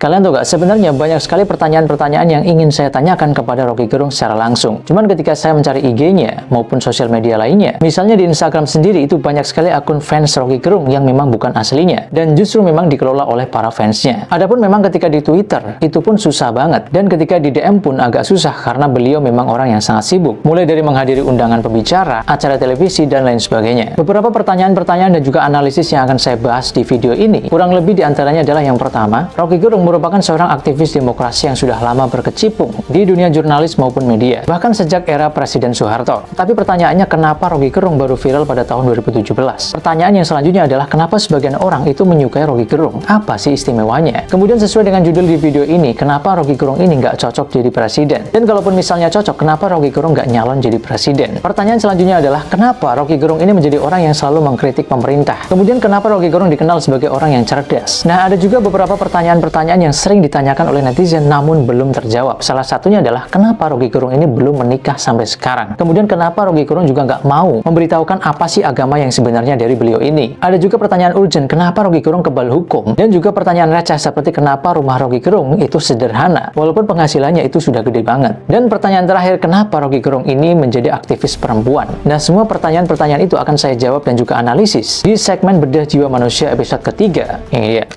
Kalian tahu gak, sebenarnya banyak sekali pertanyaan-pertanyaan yang ingin saya tanyakan kepada Roky Gerung secara langsung. Cuman ketika saya mencari IG-nya maupun sosial media lainnya, misalnya di Instagram sendiri itu banyak sekali akun fans Roky Gerung yang memang bukan aslinya dan justru memang dikelola oleh para fansnya. Adapun memang ketika di Twitter itu pun susah banget, dan ketika di DM pun agak susah karena beliau memang orang yang sangat sibuk, mulai dari menghadiri undangan pembicara, acara televisi, dan lain sebagainya. Beberapa pertanyaan-pertanyaan dan juga analisis yang akan saya bahas di video ini, kurang lebih diantaranya adalah yang pertama, Roky Gerung merupakan seorang aktivis demokrasi yang sudah lama berkecimpung di dunia jurnalis maupun media, bahkan sejak era Presiden Soeharto. Tapi pertanyaannya, kenapa Roky Gerung baru viral pada tahun 2017? Pertanyaan yang selanjutnya adalah, kenapa sebagian orang itu menyukai Roky Gerung? Apa sih istimewanya? Kemudian sesuai dengan judul di video ini, kenapa Roky Gerung ini nggak cocok jadi presiden? Dan kalaupun misalnya cocok, kenapa Roky Gerung nggak nyalon jadi presiden? Pertanyaan selanjutnya adalah, kenapa Roky Gerung ini menjadi orang yang selalu mengkritik pemerintah? Kemudian kenapa Roky Gerung dikenal sebagai orang yang cerdas? Nah, ada juga beberapa pertanyaan-pertanyaan yang sering ditanyakan oleh netizen namun belum terjawab. Salah satunya adalah, kenapa Roky Gerung ini belum menikah sampai sekarang? Kemudian kenapa Roky Gerung juga nggak mau memberitahukan apa sih agama yang sebenarnya dari beliau ini? Ada juga pertanyaan urgent, kenapa Roky Gerung kebal hukum? Dan juga pertanyaan receh seperti, kenapa rumah Roky Gerung itu sederhana walaupun penghasilannya itu sudah gede banget? Dan pertanyaan terakhir, kenapa Roky Gerung ini menjadi aktivis perempuan? Nah, semua pertanyaan-pertanyaan itu akan saya jawab dan juga analisis di segmen Bedah Jiwa Manusia episode ketiga. Ini dia.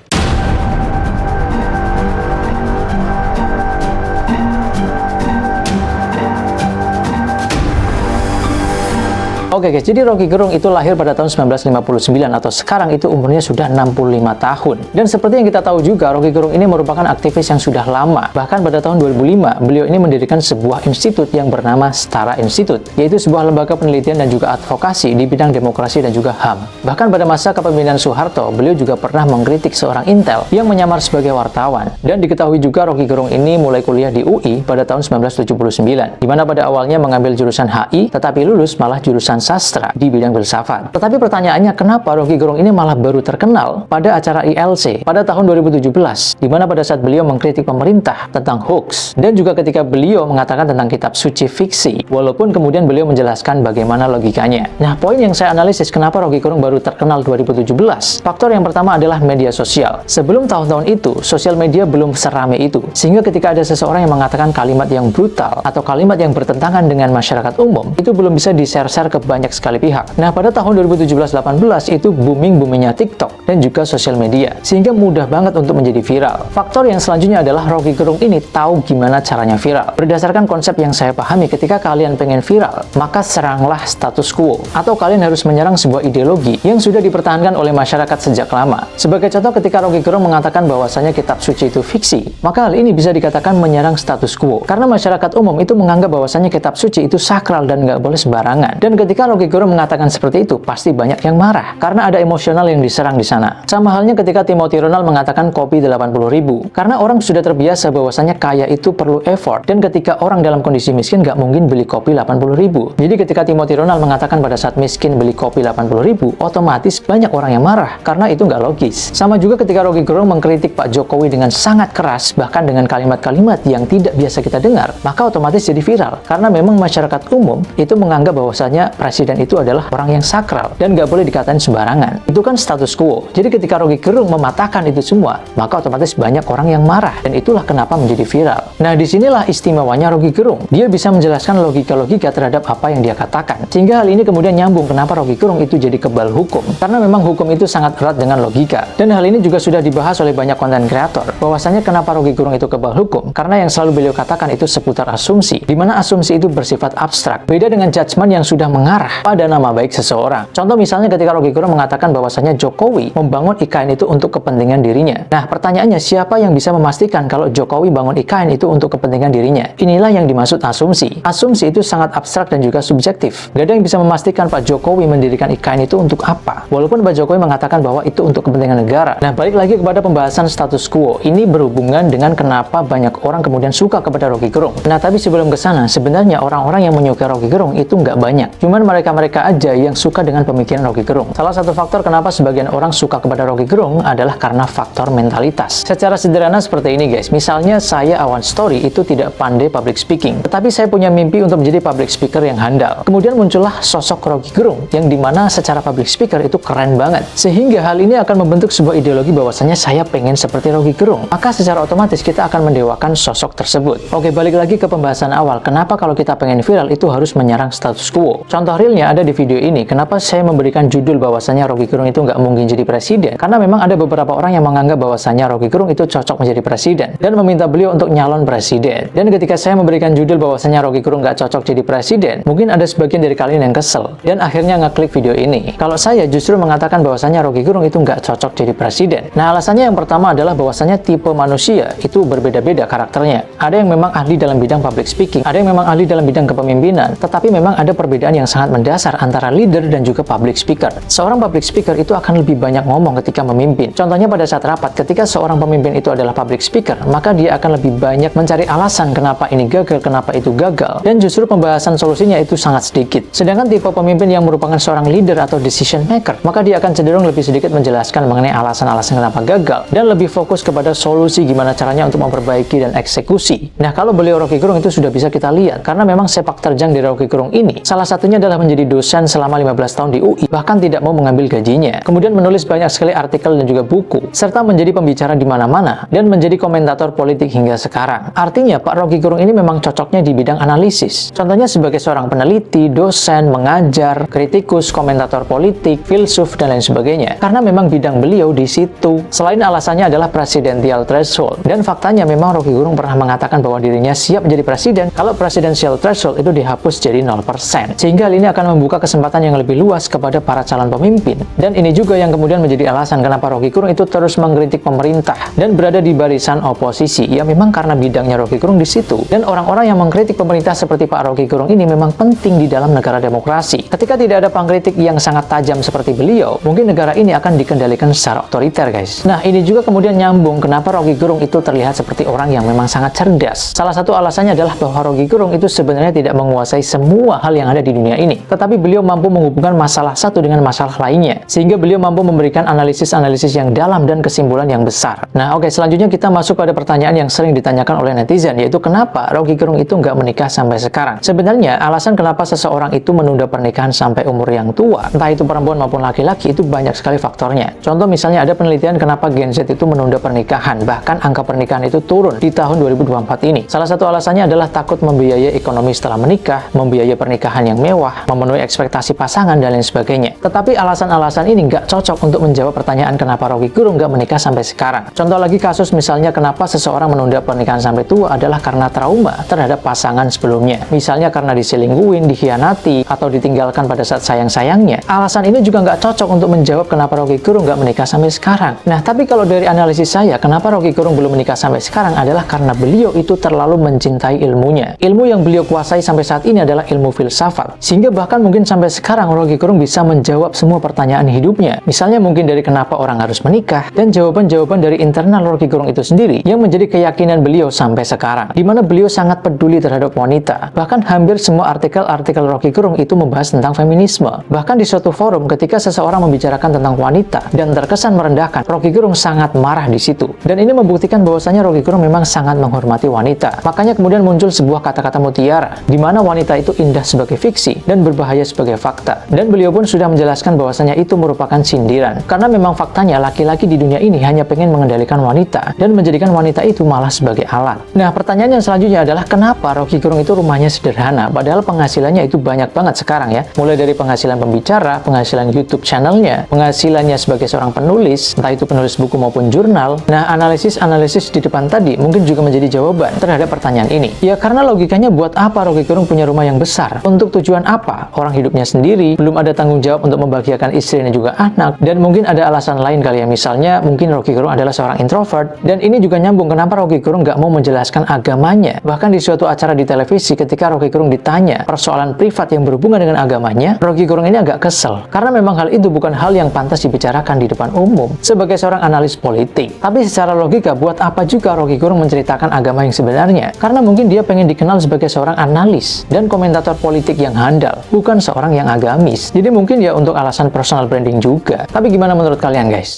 Oke guys, jadi Roky Gerung itu lahir pada tahun 1959 atau sekarang itu umurnya sudah 65 tahun. Dan seperti yang kita tahu juga, Roky Gerung ini merupakan aktivis yang sudah lama. Bahkan pada tahun 2005, beliau ini mendirikan sebuah institut yang bernama Setara Institute, yaitu sebuah lembaga penelitian dan juga advokasi di bidang demokrasi dan juga HAM. Bahkan pada masa kepemimpinan Soeharto, beliau juga pernah mengkritik seorang intel yang menyamar sebagai wartawan. Dan diketahui juga Roky Gerung ini mulai kuliah di UI pada tahun 1979, di mana pada awalnya mengambil jurusan HI, tetapi lulus malah jurusan sastra di bidang filsafat. Tetapi pertanyaannya, kenapa Roky Gerung ini malah baru terkenal pada acara ILC pada tahun 2017, di mana pada saat beliau mengkritik pemerintah tentang hoax, dan juga ketika beliau mengatakan tentang kitab suci fiksi, walaupun kemudian beliau menjelaskan bagaimana logikanya. Nah, poin yang saya analisis kenapa Roky Gerung baru terkenal 2017, faktor yang pertama adalah media sosial. Sebelum tahun-tahun itu, sosial media belum seramai itu, sehingga ketika ada seseorang yang mengatakan kalimat yang brutal atau kalimat yang bertentangan dengan masyarakat umum, itu belum bisa di-share ke banyak sekali pihak. Nah, pada tahun 2017-18 itu booming-boomingnya TikTok dan juga sosial media, sehingga mudah banget untuk menjadi viral. Faktor yang selanjutnya adalah Roky Gerung ini tahu gimana caranya viral. Berdasarkan konsep yang saya pahami, ketika kalian pengen viral, maka seranglah status quo, atau kalian harus menyerang sebuah ideologi yang sudah dipertahankan oleh masyarakat sejak lama. Sebagai contoh, ketika Roky Gerung mengatakan bahwasanya kitab suci itu fiksi, maka hal ini bisa dikatakan menyerang status quo, karena masyarakat umum itu menganggap bahwasanya kitab suci itu sakral dan nggak boleh sembarangan. Dan ketika Roky Gerung mengatakan seperti itu, pasti banyak yang marah karena ada emosional yang diserang di sana. Sama halnya ketika Timothy Ronald mengatakan kopi 80.000, karena orang sudah terbiasa bahwasanya kaya itu perlu effort, dan ketika orang dalam kondisi miskin nggak mungkin beli kopi 80.000. Jadi ketika Timothy Ronald mengatakan pada saat miskin beli kopi 80.000, otomatis banyak orang yang marah karena itu nggak logis. Sama juga ketika Roky Gerung mengkritik Pak Jokowi dengan sangat keras, bahkan dengan kalimat-kalimat yang tidak biasa kita dengar, maka otomatis jadi viral karena memang masyarakat umum itu menganggap bahwasanya presiden itu adalah orang yang sakral dan nggak boleh dikatain sembarangan. Itu kan status quo. Jadi ketika Roky Gerung mematahkan itu semua, maka otomatis banyak orang yang marah, dan itulah kenapa menjadi viral. Nah, disinilah istimewanya Roky Gerung. Dia bisa menjelaskan logika-logika terhadap apa yang dia katakan, sehingga hal ini kemudian nyambung kenapa Roky Gerung itu jadi kebal hukum, karena memang hukum itu sangat erat dengan logika. Dan hal ini juga sudah dibahas oleh banyak konten kreator, bahwasanya kenapa Roky Gerung itu kebal hukum, karena yang selalu beliau katakan itu seputar asumsi, di mana asumsi itu bersifat abstrak, beda dengan judgement yang sudah mengarah pada nama baik seseorang. Contoh misalnya ketika Roky Gerung mengatakan bahwasanya Jokowi membangun IKN itu untuk kepentingan dirinya. Nah, pertanyaannya, siapa yang bisa memastikan kalau Jokowi bangun IKN itu untuk kepentingan dirinya? Inilah yang dimaksud asumsi. Asumsi itu sangat abstrak dan juga subjektif. Gak ada yang bisa memastikan Pak Jokowi mendirikan IKN itu untuk apa, walaupun Pak Jokowi mengatakan bahwa itu untuk kepentingan negara. Nah, balik lagi kepada pembahasan status quo. Ini berhubungan dengan kenapa banyak orang kemudian suka kepada Roky Gerung. Nah, tapi sebelum ke sana, sebenarnya orang-orang yang menyukai Roky Gerung itu nggak banyak. Cuman mereka-mereka aja yang suka dengan pemikiran Rocky Gerung. Salah satu faktor kenapa sebagian orang suka kepada Rocky Gerung adalah karena faktor mentalitas. Secara sederhana seperti ini guys, misalnya saya Awan Story itu tidak pandai public speaking, tetapi saya punya mimpi untuk menjadi public speaker yang handal. Kemudian muncullah sosok Rocky Gerung yang dimana secara public speaker itu keren banget, sehingga hal ini akan membentuk sebuah ideologi bahwasanya saya pengen seperti Rocky Gerung. Maka secara otomatis kita akan mendewakan sosok tersebut. Oke, balik lagi ke pembahasan awal, kenapa kalau kita pengen viral itu harus menyerang status quo. Contoh realnya ada di video ini. Kenapa saya memberikan judul bahwasanya Rocky Gerung itu nggak mungkin jadi presiden? Karena memang ada beberapa orang yang menganggap bahwasanya Rocky Gerung itu cocok menjadi presiden dan meminta beliau untuk nyalon presiden. Dan ketika saya memberikan judul bahwasanya Rocky Gerung nggak cocok jadi presiden, mungkin ada sebagian dari kalian yang kesel dan akhirnya ngeklik video ini. Kalau saya justru mengatakan bahwasanya Rocky Gerung itu nggak cocok jadi presiden. Nah, alasannya yang pertama adalah bahwasanya tipe manusia itu berbeda-beda karakternya. Ada yang memang ahli dalam bidang public speaking, ada yang memang ahli dalam bidang kepemimpinan, tetapi memang ada perbedaan yang sangat mendasar antara leader dan juga public speaker. Seorang public speaker itu akan lebih banyak ngomong ketika memimpin. Contohnya pada saat rapat, ketika seorang pemimpin itu adalah public speaker, maka dia akan lebih banyak mencari alasan kenapa ini gagal, kenapa itu gagal, dan justru pembahasan solusinya itu sangat sedikit. Sedangkan tipe pemimpin yang merupakan seorang leader atau decision maker, maka dia akan cenderung lebih sedikit menjelaskan mengenai alasan-alasan kenapa gagal, dan lebih fokus kepada solusi gimana caranya untuk memperbaiki dan eksekusi. Nah, kalau beliau Rocky Gerung itu sudah bisa kita lihat, karena memang sepak terjang dari Rocky Gerung ini, salah satunya adalah menjadi dosen selama 15 tahun di UI, bahkan tidak mau mengambil gajinya. Kemudian menulis banyak sekali artikel dan juga buku, serta menjadi pembicara di mana-mana, dan menjadi komentator politik hingga sekarang. Artinya, Pak Rocky Gerung ini memang cocoknya di bidang analisis. Contohnya sebagai seorang peneliti, dosen, mengajar, kritikus, komentator politik, filsuf, dan lain sebagainya. Karena memang bidang beliau di situ. Selain alasannya adalah presidential threshold. Dan faktanya memang Rocky Gerung pernah mengatakan bahwa dirinya siap menjadi presiden kalau presidential threshold itu dihapus jadi 0%. Sehingga hal ini akan membuka kesempatan yang lebih luas kepada para calon pemimpin. Dan ini juga yang kemudian menjadi alasan kenapa Rocky Gerung itu terus mengkritik pemerintah dan berada di barisan oposisi. Ya memang karena bidangnya Rocky Gerung di situ. Dan orang-orang yang mengkritik pemerintah seperti Pak Rocky Gerung ini memang penting di dalam negara demokrasi. Ketika tidak ada pengkritik yang sangat tajam seperti beliau, mungkin negara ini akan dikendalikan secara otoriter, guys. Nah, ini juga kemudian nyambung kenapa Rocky Gerung itu terlihat seperti orang yang memang sangat cerdas. Salah satu alasannya adalah bahwa Rocky Gerung itu sebenarnya tidak menguasai semua hal yang ada di dunia ini, tetapi beliau mampu menghubungkan masalah satu dengan masalah lainnya, sehingga beliau mampu memberikan analisis-analisis yang dalam dan kesimpulan yang besar. Nah, oke, selanjutnya kita masuk pada pertanyaan yang sering ditanyakan oleh netizen, yaitu kenapa Rocky Gerung itu nggak menikah sampai sekarang. Sebenarnya, alasan kenapa seseorang itu menunda pernikahan sampai umur yang tua, entah itu perempuan maupun laki-laki, itu banyak sekali faktornya. Contoh misalnya ada penelitian kenapa Gen Z itu menunda pernikahan, bahkan angka pernikahan itu turun di tahun 2024 ini. Salah satu alasannya adalah takut membiayai ekonomi setelah menikah, membiayai pernikahan yang mewah, memenuhi ekspektasi pasangan, dan lain sebagainya. Tetapi alasan-alasan ini nggak cocok untuk menjawab pertanyaan kenapa Rocky Gerung nggak menikah sampai sekarang. Contoh lagi kasus misalnya kenapa seseorang menunda pernikahan sampai tua adalah karena trauma terhadap pasangan sebelumnya. Misalnya karena diselingkuhin, dikhianati, atau ditinggalkan pada saat sayang-sayangnya. Alasan ini juga nggak cocok untuk menjawab kenapa Rocky Gerung nggak menikah sampai sekarang. Nah, tapi kalau dari analisis saya, kenapa Rocky Gerung belum menikah sampai sekarang adalah karena beliau itu terlalu mencintai ilmunya. Ilmu yang beliau kuasai sampai saat ini adalah ilmu filsafat. Sehingga bahkan mungkin sampai sekarang Rocky Gerung bisa menjawab semua pertanyaan hidupnya. Misalnya mungkin dari kenapa orang harus menikah, dan jawaban-jawaban dari internal Rocky Gerung itu sendiri yang menjadi keyakinan beliau sampai sekarang. Di mana beliau sangat peduli terhadap wanita. Bahkan hampir semua artikel-artikel Rocky Gerung itu membahas tentang feminisme. Bahkan di suatu forum ketika seseorang membicarakan tentang wanita dan terkesan merendahkan, Rocky Gerung sangat marah di situ. Dan ini membuktikan bahwasanya Rocky Gerung memang sangat menghormati wanita. Makanya kemudian muncul sebuah kata-kata mutiara, di mana wanita itu indah sebagai fiksi dan berbahaya sebagai fakta. Dan beliau pun sudah menjelaskan bahwasanya itu merupakan sindiran. Karena memang faktanya laki-laki di dunia ini hanya pengen mengendalikan wanita dan menjadikan wanita itu malah sebagai alat. Nah, pertanyaan yang selanjutnya adalah kenapa Rocky Gerung itu rumahnya sederhana, padahal penghasilannya itu banyak banget sekarang ya. Mulai dari penghasilan pembicara, penghasilan YouTube channelnya, penghasilannya sebagai seorang penulis, entah itu penulis buku maupun jurnal. Nah, analisis-analisis di depan tadi mungkin juga menjadi jawaban terhadap pertanyaan ini. Ya, karena logikanya buat apa Rocky Gerung punya rumah yang besar? Untuk tujuan apa? Orang hidupnya sendiri, belum ada tanggung jawab untuk membahagiakan istri dan juga anak, dan mungkin ada alasan lain kali ya. Misalnya, mungkin Rocky Gerung adalah seorang introvert, dan ini juga nyambung kenapa Rocky Gerung nggak mau menjelaskan agamanya. Bahkan di suatu acara di televisi ketika Rocky Gerung ditanya persoalan privat yang berhubungan dengan agamanya, Rocky Gerung ini agak kesel. Karena memang hal itu bukan hal yang pantas dibicarakan di depan umum sebagai seorang analis politik. Tapi secara logika, buat apa juga Rocky Gerung menceritakan agama yang sebenarnya? Karena mungkin dia pengen dikenal sebagai seorang analis dan komentator politik yang handal. bukan seorang yang agamis. Jadi mungkin ya untuk alasan personal branding juga. Tapi gimana menurut kalian guys?